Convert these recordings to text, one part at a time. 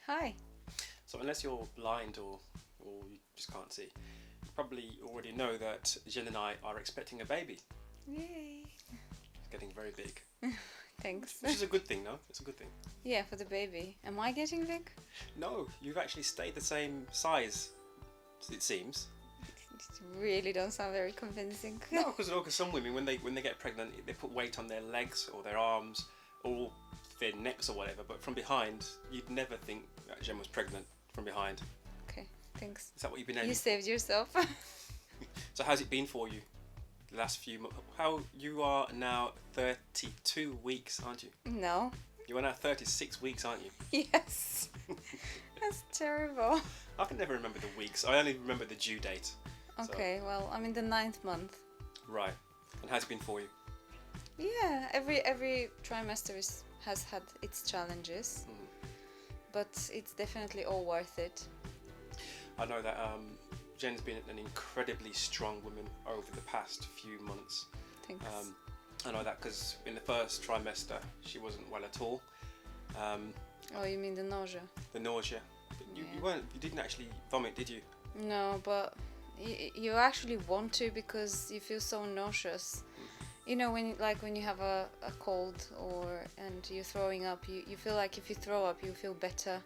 Hi. So unless you're blind or you just can't see, you probably already know that Jen and I are expecting a baby. Yay. It's getting very big, Thanks. which is a good thing, no? It's a good thing. Yeah, for the baby. Am I getting big? No, you've actually stayed the same size, it seems. It really don't sound very convincing. No, because some women when they get pregnant, they put weight on their legs or their arms or their necks or whatever. But from behind, you'd never think that Jen was pregnant from behind. Okay, thanks. Is that what you've been aiming You for? saved yourself. So how's it been for you? The last few months. How you are now 32 weeks, aren't you? No. You are now 36 weeks, aren't you? Yes. That's terrible. I can never remember the weeks. I only remember the due date. Okay, well, I'm in the 9th month. Right. And how's it been for you? Yeah, every trimester has had its challenges, but it's definitely all worth it. I know that Jen's been an incredibly strong woman over the past few months. Thanks. I know that because in the first trimester she wasn't well at all. Oh, you mean the nausea? The nausea. But Yeah. you didn't actually vomit, did you? No, but you actually want to because you feel so nauseous. You know, when you have a cold and you're throwing up, you feel like if you throw up, you feel better,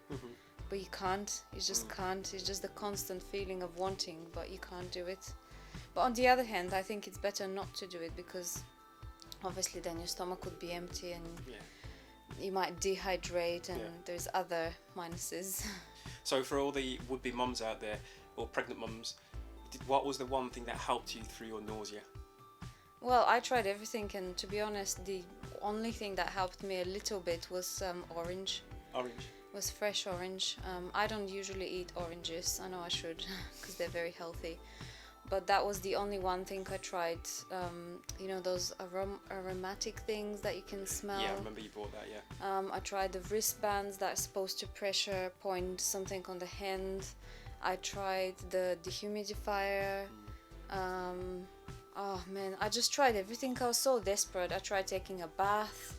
but you can't. You just can't. It's just the constant feeling of wanting, but you can't do it. But on the other hand, I think it's better not to do it because obviously then your stomach would be empty and Yeah. you might dehydrate and Yeah. there's other minuses. So for all the would-be mums out there, or pregnant mums, what was the one thing that helped you through your nausea? Well, I tried everything, and to be honest, the only thing that helped me a little bit was orange. Orange. Was fresh orange. I don't usually eat oranges. I know I should, because they're very healthy. But that was the only one thing I tried. You know those aromatic things that you can smell. Yeah, I remember you bought that. Yeah. I tried the wristbands that are supposed to pressure point something on the hand. I tried the dehumidifier. Oh man, I just tried everything. I was so desperate. I tried taking a bath.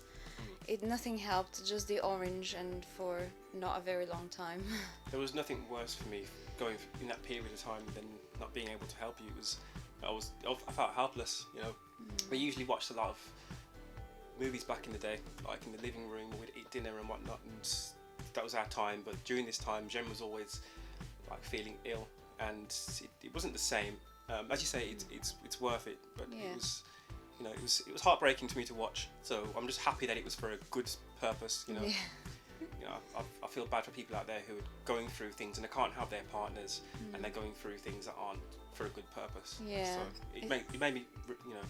Nothing helped, just the orange, and for not a very long time. There was nothing worse for me going in that period of time than not being able to help you. I felt helpless. You know, we usually watched a lot of movies back in the day, like in the living room, we'd eat dinner and whatnot, and that was our time. But during this time, Jen was always like feeling ill, and it wasn't the same. As you say, it's worth it, but Yeah. it was. You know, it was heartbreaking to me to watch. So I'm just happy that it was for a good purpose. You know, Yeah. you know, I feel bad for people out there who are going through things and they can't help their partners, and they're going through things that aren't for a good purpose. Yeah. So it made me, you know,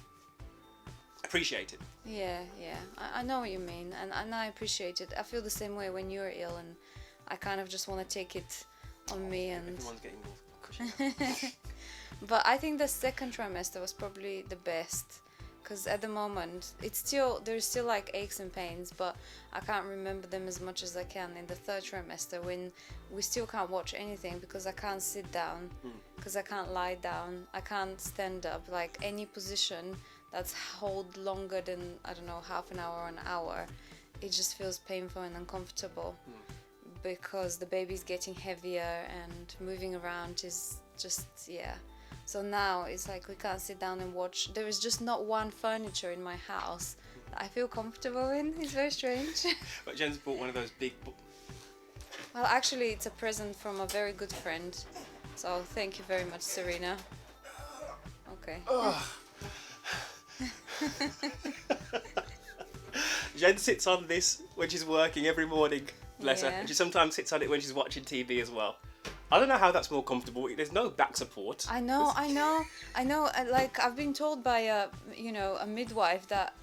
appreciate it. Yeah, yeah. I know what you mean, and I appreciate it. I feel the same way when you're ill, and I kind of just want to take it on me. And Everyone's getting more cushy. but I think the second trimester was probably the best. Because at the moment, there's still like aches and pains, but I can't remember them as much as I can in the third trimester when we still can't watch anything because I can't sit down, because I can't lie down, I can't stand up. Like any position that's hold longer than, I don't know, half an hour or an hour, it just feels painful and uncomfortable because the baby's getting heavier and moving around is just, yeah. So now it's like we can't sit down and watch. There is just not one furniture in my house that I feel comfortable in. It's very strange. But Jen's bought one of those big. Well, actually, it's a present from a very good friend. So thank you very much, Serena. Okay. Jen sits on this when she's working every morning. Bless her. Yeah. And she sometimes sits on it when she's watching TV as well. I don't know how that's more comfortable. There's no back support. I know. Like I've been told by a midwife that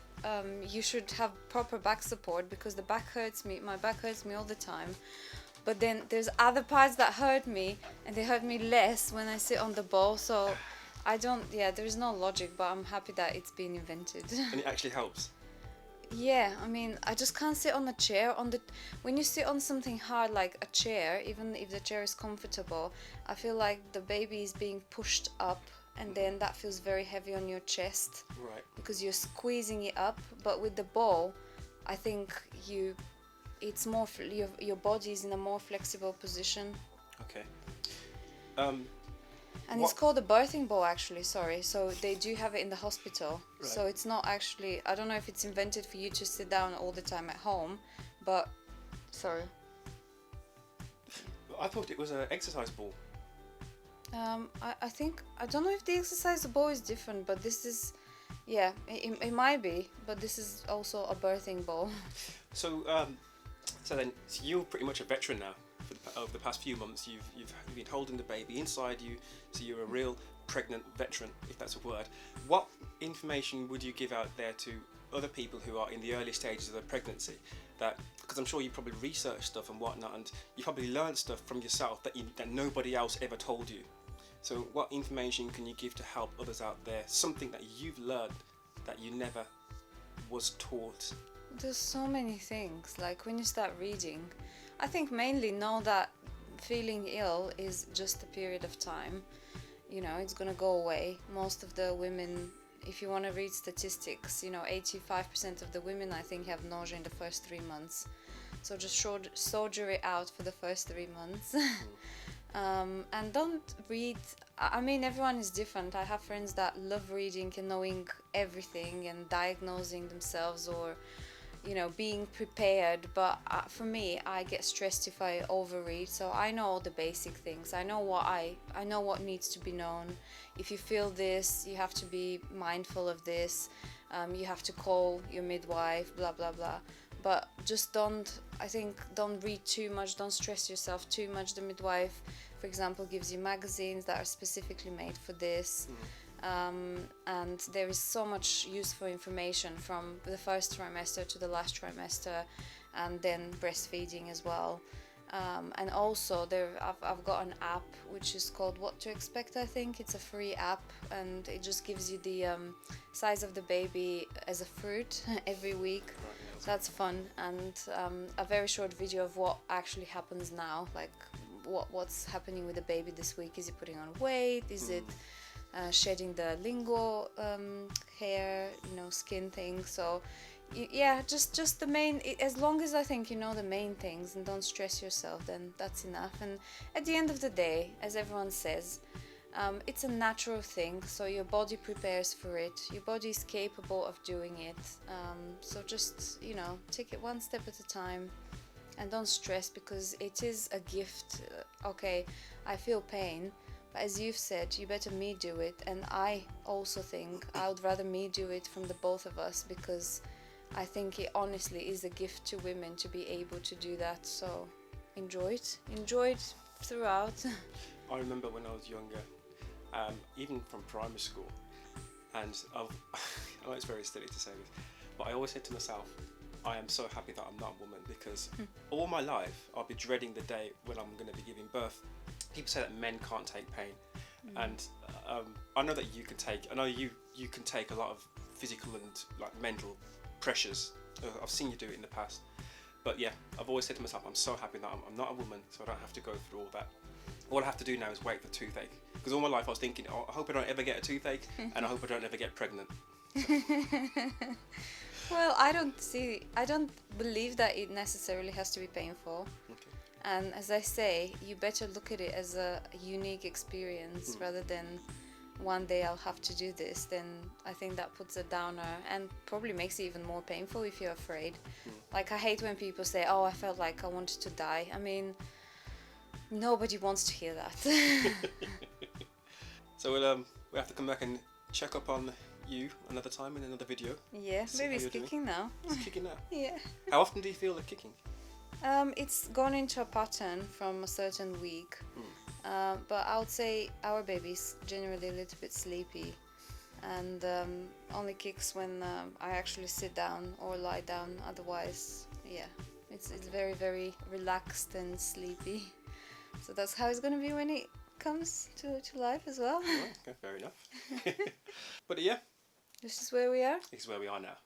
you should have proper back support because the back hurts me. My back hurts me all the time. But then there's other parts that hurt me, and they hurt me less when I sit on the ball. So I don't. Yeah, there's no logic, but I'm happy that it's been invented. And it actually helps. Yeah, I mean, I just can't sit on a chair. When you sit on something hard like a chair, even if the chair is comfortable, I feel like the baby is being pushed up, and then that feels very heavy on your chest Right. because you're squeezing it up. But with the ball, I think it's more your body is in a more flexible position. Okay. And What- it's called a birthing ball, actually. Sorry, so they do have it in the hospital. Right. So it's not actually. I don't know if it's invented for you to sit down all the time at home, but sorry. I thought it was an exercise ball. I think I don't know if the exercise ball is different, but this is, yeah, it might be, but this is also a birthing ball. So so you're pretty much a veteran now. Over the past few months, you've been holding the baby inside you, so you're a real pregnant veteran, if that's a word. What information would you give out there to other people who are in the early stages of their pregnancy? Because I'm sure you probably researched stuff and whatnot, and you probably learned stuff from yourself that nobody else ever told you. So what information can you give to help others out there? Something that you've learned that you never was taught. There's so many things. Like when you start reading, I think mainly know that feeling ill is just a period of time. You know, it's gonna go away. Most of the women, if you want to read statistics, 85% of the women I think have nausea in the first 3 months. So just soldier it out for the first 3 months. And don't read. I mean, everyone is different. I have friends that love reading and knowing everything and diagnosing themselves or being prepared, but for me, I get stressed if I overread. So I know all the basic things. I know what needs to be known. If you feel this, you have to be mindful of this. You have to call your midwife, blah blah blah. But just don't read too much. Don't stress yourself too much. The midwife, for example, gives you magazines that are specifically made for this. And there is so much useful information from the first trimester to the last trimester, and then breastfeeding as well. And also I've got an app which is called What to Expect. I think it's a free app, and it just gives you the size of the baby as a fruit every week. That's fun, and a very short video of what actually happens now, like what's happening with the baby this week. Is he putting on weight? Is it shedding the lingual hair, skin thing? So yeah, just the main, as long as I think you know the main things and don't stress yourself, then that's enough. And at the end of the day, as everyone says, it's a natural thing, so your body prepares for it. Your body is capable of doing it. So just take it one step at a time, and don't stress, because it is a gift. Okay, I feel pain, but as you've said, you better me do it. And I also think I would rather me do it from the both of us, because I think it honestly is a gift to women to be able to do that. So enjoy it throughout. I remember when I was younger, even from primary school, and I know it's very silly to say this, but I always said to myself, I am so happy that I'm not a woman, because all my life I'll be dreading the day when I'm going to be giving birth. People say that men can't take pain, and I know that you can take. I know you can take a lot of physical and mental pressures. I've seen you do it in the past, but yeah, I've always said to myself, I'm so happy that I'm not a woman, so I don't have to go through all that. All I have to do now is wait for toothache, because all my life I was thinking, I hope I don't ever get a toothache, and I hope I don't ever get pregnant. Well, I don't believe that it necessarily has to be painful. Okay. And as I say, you better look at it as a unique experience rather than one day I'll have to do this. Then I think that puts a downer and probably makes it even more painful if you're afraid. Like, I hate when people say, oh, I felt like I wanted to die. I mean, nobody wants to hear that. So we'll have to come back and check up on you another time in another video. Yeah, See maybe how it's you're doing. kicking now. It's kicking now. Yeah. How often do you feel the kicking? It's gone into a pattern from a certain week. But I would say our baby's generally a little bit sleepy, and only kicks when I actually sit down or lie down. Otherwise, yeah, it's very, very relaxed and sleepy. So that's how it's gonna be when it comes to life as well. Oh, okay, fair enough. But yeah, This is where we are. this is where we are now.